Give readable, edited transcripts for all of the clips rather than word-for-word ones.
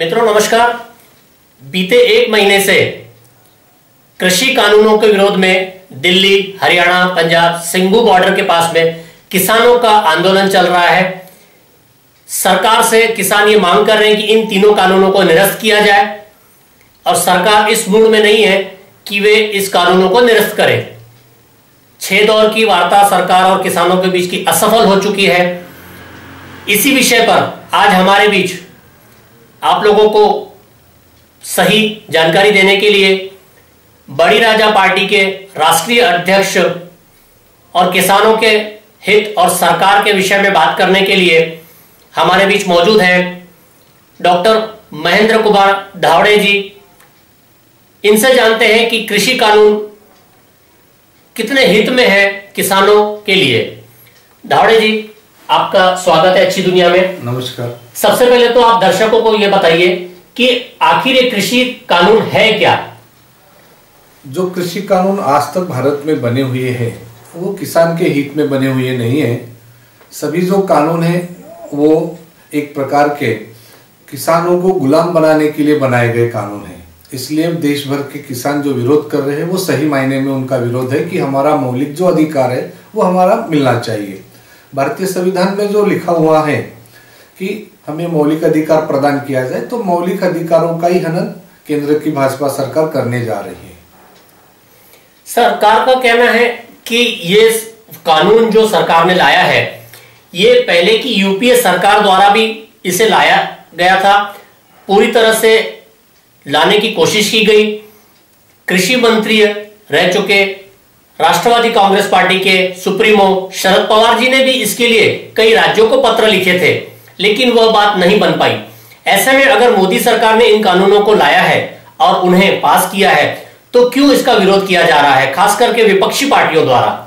मित्रों नमस्कार। बीते एक महीने से कृषि कानूनों के विरोध में दिल्ली, हरियाणा, पंजाब, सिंघू बॉर्डर के पास में किसानों का आंदोलन चल रहा है। सरकार से किसान ये मांग कर रहे हैं कि इन तीनों कानूनों को निरस्त किया जाए और सरकार इस मूड में नहीं है कि वे इस कानूनों को निरस्त करे। 6 दौर की वार्ता सरकार और किसानों के बीच की असफल हो चुकी है। इसी विषय पर आज हमारे बीच आप लोगों को सही जानकारी देने के लिए बड़ी राजा पार्टी के राष्ट्रीय अध्यक्ष और किसानों के हित और सरकार के विषय में बात करने के लिए हमारे बीच मौजूद हैं डॉक्टर महेंद्र कुमार धावड़े जी। इनसे जानते हैं कि कृषि कानून कितने हित में है किसानों के लिए। धावड़े जी, आपका स्वागत है अच्छी दुनिया में। नमस्कार। सबसे पहले तो आप दर्शकों को यह बताइए कि आखिर ये कृषि कानून है क्या? जो कृषि कानून आज तक भारत में बने हुए हैं वो किसान के हित में बने हुए नहीं है। सभी जो कानून है वो एक प्रकार के किसानों को गुलाम बनाने के लिए बनाए गए कानून हैं। इसलिए देश भर के किसान जो विरोध कर रहे हैं वो सही मायने में उनका विरोध है कि हमारा मौलिक जो अधिकार है वो हमारा मिलना चाहिए। भारतीय संविधान में जो लिखा हुआ है कि हमें मौलिक अधिकार प्रदान किया जाए, तो मौलिक अधिकारों का ही हनन केंद्र की भाजपा सरकार करने जा रही है। सरकार का कहना है कि ये कानून जो सरकार ने लाया है ये पहले की यूपीए सरकार द्वारा भी इसे लाया गया था, पूरी तरह से लाने की कोशिश की गई। कृषि मंत्री रह चुके राष्ट्रवादी कांग्रेस पार्टी के सुप्रीमो शरद पवार जी ने भी इसके लिए कई राज्यों को पत्र लिखे थे, लेकिन वह बात नहीं बन पाई। ऐसे में अगर मोदी सरकार ने इन कानूनों को लाया है और उन्हें पास किया है तो क्यों इसका विरोध किया जा रहा है, खास करके विपक्षी पार्टियों द्वारा?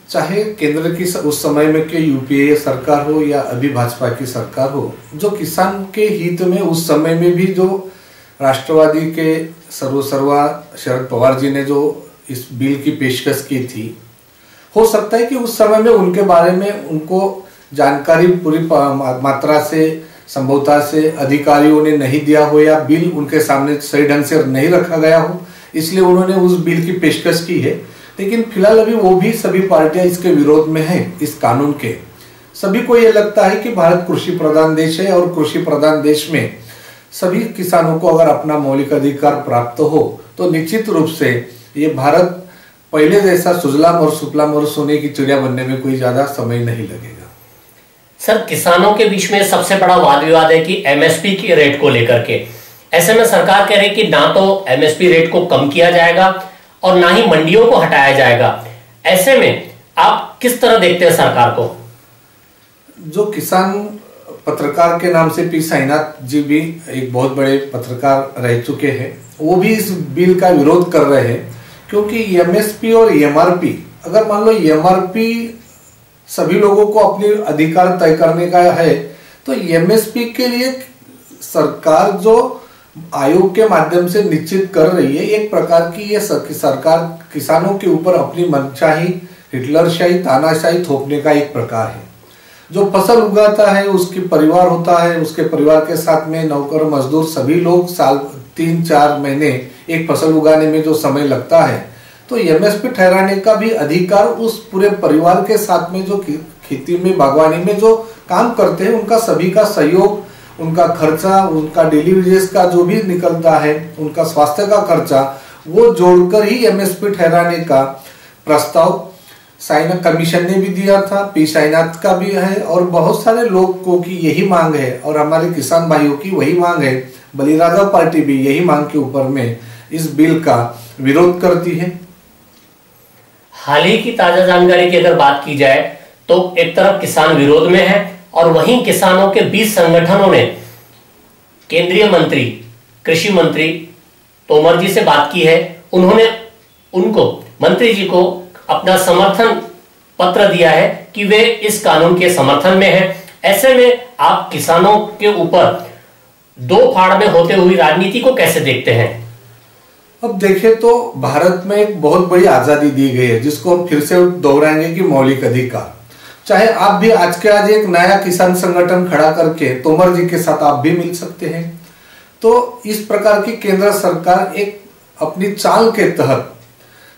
चाहे केंद्र की उस समय में के यूपीए सरकार हो या अभी भाजपा की सरकार हो, जो किसान के हित में उस समय में भी जो राष्ट्रवादी के सर्वा शरद पवार जी ने जो इस बिल की पेशकश की थी, हो सकता है कि उस समय में उनके बारे में उनको जानकारी पूरी मात्रा से संभवतः से अधिकारियों ने नहीं दिया हो या बिल उनके सामने सही ढंग से नहीं रखा गया हो, इसलिए उन्होंने उस बिल की पेशकश की है। लेकिन फिलहाल अभी वो भी सभी पार्टियां इसके विरोध में हैं। इस कानून के सभी को ये लगता है कि भारत कृषि प्रधान देश है और कृषि प्रधान देश में सभी किसानों को अगर अपना मौलिक अधिकार प्राप्त हो तो निश्चित रूप से ये भारत पहले जैसा सुजलाम और सुफलाम और सोने की चिड़िया बनने में कोई ज्यादा समय नहीं लगेगा। सर, किसानों के बीच में सबसे बड़ा वाद विवाद है कि एमएसपी के रेट को लेकर के। ऐसे में सरकार कह रही है कि ना तो एमएसपी रेट को कम किया जाएगा और ना ही मंडियों को हटाया जाएगा। ऐसे में आप किस तरह देखते हैं सरकार को? जो किसान पत्रकार के नाम से पी साईनाथ जी भी एक बहुत बड़े पत्रकार रह चुके हैं, वो भी इस बिल का विरोध कर रहे हैं, क्योंकि एमएसपी और एमआरपी, अगर मान लो एमआरपी सभी लोगों को अपने अधिकार तय करने का है तो एमएसपी के लिए सरकार जो आयोग के माध्यम से निश्चित कर रही है, एक प्रकार की ये सरकार किसानों के ऊपर अपनी मनचाही हिटलरशाही तानाशाही थोपने का एक प्रकार है। जो फसल उगाता है उसकी परिवार होता है, उसके परिवार के साथ में नौकर मजदूर सभी लोग साल 3-4 महीने एक फसल उगाने में जो समय लगता है, तो एमएसपी ठहराने का भी अधिकार उस पूरे परिवार के साथ में जो खेती में बागवानी में जो काम करते हैं उनका सभी का सहयोग, उनका खर्चा, उनका डेली वेजेस का जो भी निकलता है, उनका स्वास्थ्य का खर्चा, वो जोड़कर ही एमएसपी ठहराने का प्रस्ताव साईनाथ कमीशन ने भी दिया था, पी साईनाथ का भी है और बहुत सारे लोगों की यही मांग है और हमारे किसान भाइयों की वही मांग है। बड़ी राजा पार्टी भी यही मांग के ऊपर में इस बिल का विरोध करती है। हाल ही की ताजा जानकारी की अगर बात की जाए तो एक तरफ किसान विरोध में है और वहीं किसानों के 20 संगठनों ने केंद्रीय मंत्री कृषि मंत्री तोमर जी से बात की है। उन्होंने उनको मंत्री जी को अपना समर्थन पत्र दिया है कि वे इस कानून के समर्थन में हैं। ऐसे में आप किसानों के ऊपर दो फाड़ में होते हुई राजनीति को कैसे देखते हैं? अब देखें तो भारत में एक बहुत बड़ी आजादी दी गई है जिसको हम फिर से दोहराएंगे कि मौलिक अधिकार। चाहे आप भी आज के आज एक नया किसान संगठन खड़ा करके तोमर जी के साथ आप भी मिल सकते हैं। तो इस प्रकार की केंद्र सरकार एक अपनी चाल के तहत,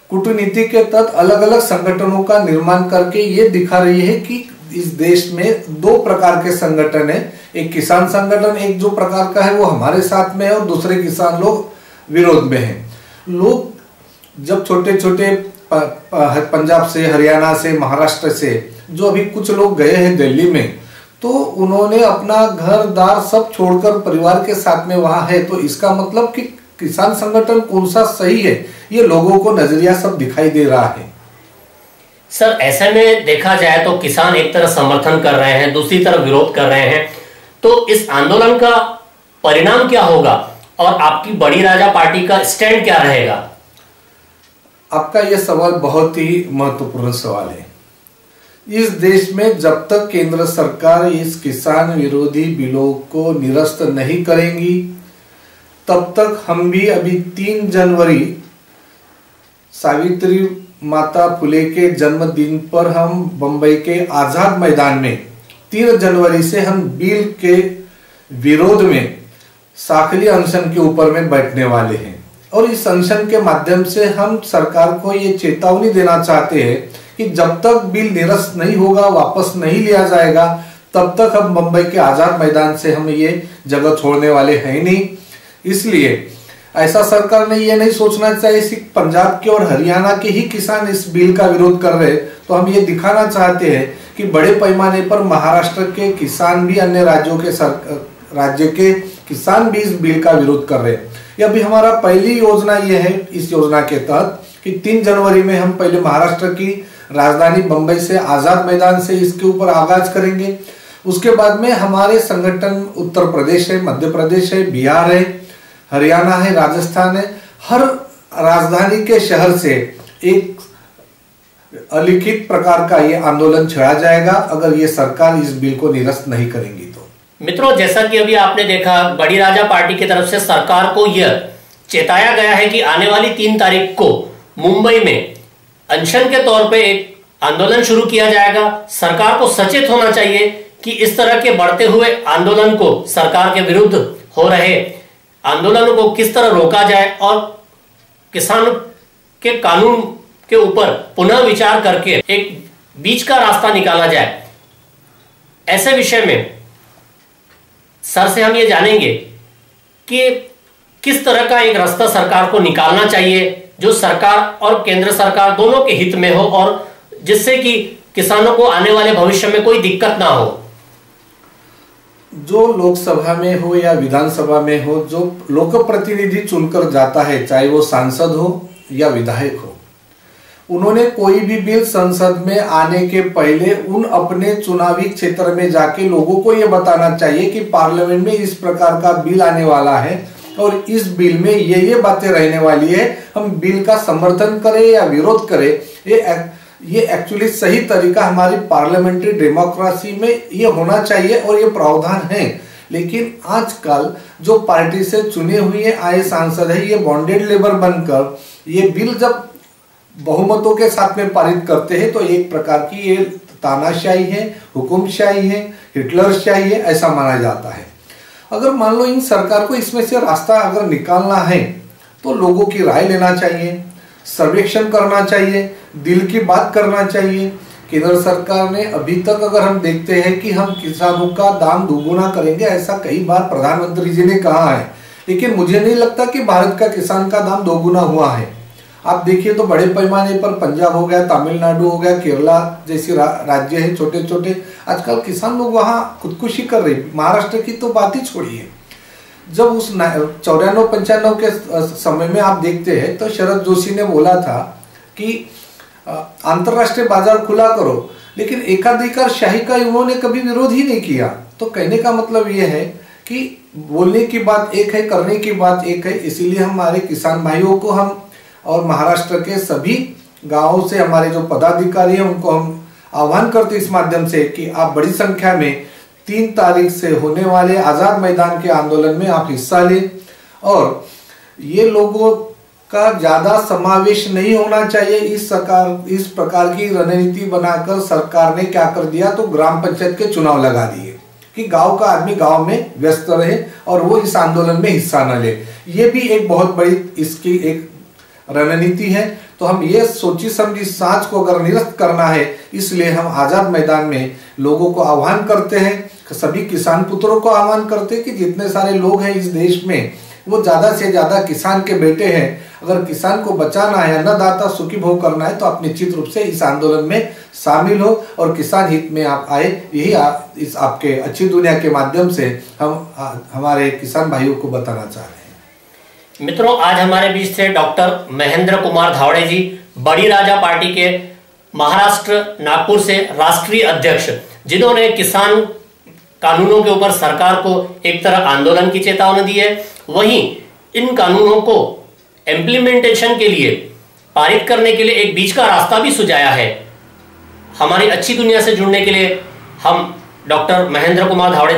कूटनीति के तहत अलग अलग संगठनों का निर्माण करके ये दिखा रही है कि इस देश में दो प्रकार के संगठन है। एक किसान संगठन एक जो प्रकार का है वो हमारे साथ में है और दूसरे किसान लोग विरोध में हैं। लोग जब छोटे छोटे पंजाब से, हरियाणा से, महाराष्ट्र से जो अभी कुछ लोग गए हैं दिल्ली में, तो उन्होंने अपना घर दार सब छोड़कर परिवार के साथ में वहां है। तो इसका मतलब कि किसान संगठन कौन सा सही है, ये लोगों को नजरिया सब दिखाई दे रहा है। सर, ऐसे में देखा जाए तो किसान एक तरफ समर्थन कर रहे हैं, दूसरी तरफ विरोध कर रहे हैं, तो इस आंदोलन का परिणाम क्या होगा और आपकी बड़ी राजा पार्टी का स्टैंड क्या रहेगा? आपका यह सवाल बहुत ही महत्वपूर्ण सवाल है। इस देश में जब तक केंद्र सरकार इस किसान विरोधी बिलों को निरस्त नहीं करेंगी, तब तक हम भी अभी 3 जनवरी सावित्री माता फुले के जन्मदिन पर हम बंबई के आजाद मैदान में 3 जनवरी से हम बिल के विरोध में साखली अनशन के ऊपर में बैठने वाले हैं। और इस अनशन के माध्यम से हम सरकार को ये चेतावनी देना चाहते हैं कि जब तक बिल निरस्त नहीं होगा, वापस नहीं लिया जाएगा, तब तक हम बंबई के आजाद मैदान से हम ये जगह छोड़ने वाले हैं नहीं। इसलिए ऐसा सरकार ने ये नहीं सोचना चाहिए कि पंजाब के और हरियाणा के ही किसान इस बिल का विरोध कर रहे। तो हम ये दिखाना चाहते हैं कि बड़े पैमाने पर महाराष्ट्र के किसान भी, अन्य राज्यों के राज्य के किसान भी इस बिल का विरोध कर रहे हैं। यह भी हमारा पहली योजना ये है इस योजना के तहत कि 3 जनवरी में हम पहले महाराष्ट्र की राजधानी बंबई से, आजाद मैदान से इसके ऊपर आगाज करेंगे। उसके बाद में हमारे संगठन उत्तर प्रदेश है, मध्य प्रदेश है, बिहार है, हरियाणा है, राजस्थान है, हर राजधानी के शहर से एक अलिखित प्रकार का ये आंदोलन छेड़ा जाएगा अगर ये सरकार इस बिल को निरस्त नहीं करेंगी तो। मित्रों, जैसा कि अभी आपने देखा, बड़ी राजा पार्टी की तरफ से सरकार को यह चेताया गया है कि आने वाली 3 तारीख को मुंबई में अनशन के तौर पे एक आंदोलन शुरू किया जाएगा। सरकार को सचेत होना चाहिए कि इस तरह के बढ़ते हुए आंदोलन को, सरकार के विरुद्ध हो रहे आंदोलनों को किस तरह रोका जाए और किसान के कानून के ऊपर पुनः विचार करके एक बीच का रास्ता निकाला जाए। ऐसे विषय में सर से हम ये जानेंगे कि किस तरह का एक रास्ता सरकार को निकालना चाहिए जो सरकार और केंद्र सरकार दोनों के हित में हो और जिससे कि किसानों को आने वाले भविष्य में कोई दिक्कत ना हो। जो लोकसभा में हो या विधानसभा में हो, जो लोक प्रतिनिधि चुनकर जाता है, चाहे वो सांसद हो या विधायक हो, उन्होंने कोई भी बिल संसद में आने के पहले उन अपने चुनावी क्षेत्र में जाके लोगों को ये बताना चाहिए कि पार्लियामेंट में इस प्रकार का बिल आने वाला है और इस बिल में ये बातें रहने वाली है, हम बिल का समर्थन करें या विरोध करें। ये एक्चुअली सही तरीका हमारी पार्लियामेंट्री डेमोक्रेसी में ये होना चाहिए और ये प्रावधान है। लेकिन आजकल जो पार्टी से चुने हुए आए सांसद है, ये बॉन्डेड लेबर बनकर ये बिल जब बहुमतों के साथ में पारित करते हैं तो एक प्रकार की ये तानाशाही है, हुकुमशाही है, हिटलरशाही है, ऐसा माना जाता है। अगर मान लो इन सरकार को इसमें से रास्ता अगर निकालना है तो लोगों की राय लेना चाहिए, सर्वेक्षण करना चाहिए, दिल की बात करना चाहिए। केंद्र सरकार ने अभी तक अगर हम देखते हैं कि हम किसानों का दाम दोगुना करेंगे, ऐसा कई बार प्रधानमंत्री जी ने कहा है, लेकिन मुझे नहीं लगता कि भारत का किसान का दाम दोगुना हुआ है। आप देखिए तो बड़े पैमाने पर पंजाब हो गया, तमिलनाडु हो गया, केरला जैसे राज्य है छोटे छोटे, आजकल किसान लोग वहां खुदकुशी कर रहे। महाराष्ट्र की तो बात ही छोड़िए, जब उस 94-95 के समय में आप देखते हैं तो शरद जोशी ने बोला था कि अंतरराष्ट्रीय बाजार खुला करो, लेकिन एकाधिकार शाही का उन्होंने कभी विरोध ही नहीं किया। तो कहने का मतलब यह है कि बोलने की बात एक है, करने की बात एक है। इसीलिए हमारे किसान भाइयों को हम और महाराष्ट्र के सभी गांवों से हमारे जो पदाधिकारी हैं उनको हम आह्वान करते इस माध्यम से कि आप बड़ी संख्या में 3 तारीख से होने वाले आजाद मैदान के आंदोलन में आप हिस्सा लें और ये लोगों का ज्यादा समावेश नहीं होना चाहिए। इस प्रकार की रणनीति बनाकर सरकार ने क्या कर दिया, तो ग्राम पंचायत के चुनाव लगा दिए कि गांव का आदमी गांव में व्यस्त रहे और वो इस आंदोलन में हिस्सा न ले। ये भी एक बहुत बड़ी इसकी एक रणनीति है। तो हम ये सोची समझी साँच को अगर निरस्त करना है, इसलिए हम आजाद मैदान में लोगों को आह्वान करते हैं, सभी किसान पुत्रों को आह्वान करते हैं कि जितने सारे लोग हैं इस देश में वो ज्यादा से ज्यादा किसान के बेटे हैं। अगर किसान को बचाना है, अन्नदाता सुखी भोग करना है, तो आप निश्चित रूप से इस आंदोलन में शामिल हो और किसान हित में आप आए। यही इस आपके अच्छी दुनिया के माध्यम से हम हमारे किसान भाइयों को बताना चाह रहे हैं। मित्रों, आज हमारे बीच थे डॉक्टर महेंद्र कुमार धावड़े जी, बड़ी राजा पार्टी के महाराष्ट्र नागपुर से राष्ट्रीय अध्यक्ष, जिन्होंने किसान कानूनों के ऊपर सरकार को एक तरह आंदोलन की चेतावनी दी है, वहीं इन कानूनों को इम्प्लीमेंटेशन के लिए, पारित करने के लिए एक बीच का रास्ता भी सुझाया है। हमारी अच्छी दुनिया से जुड़ने के लिए हम डॉक्टर महेंद्र कुमार धावड़े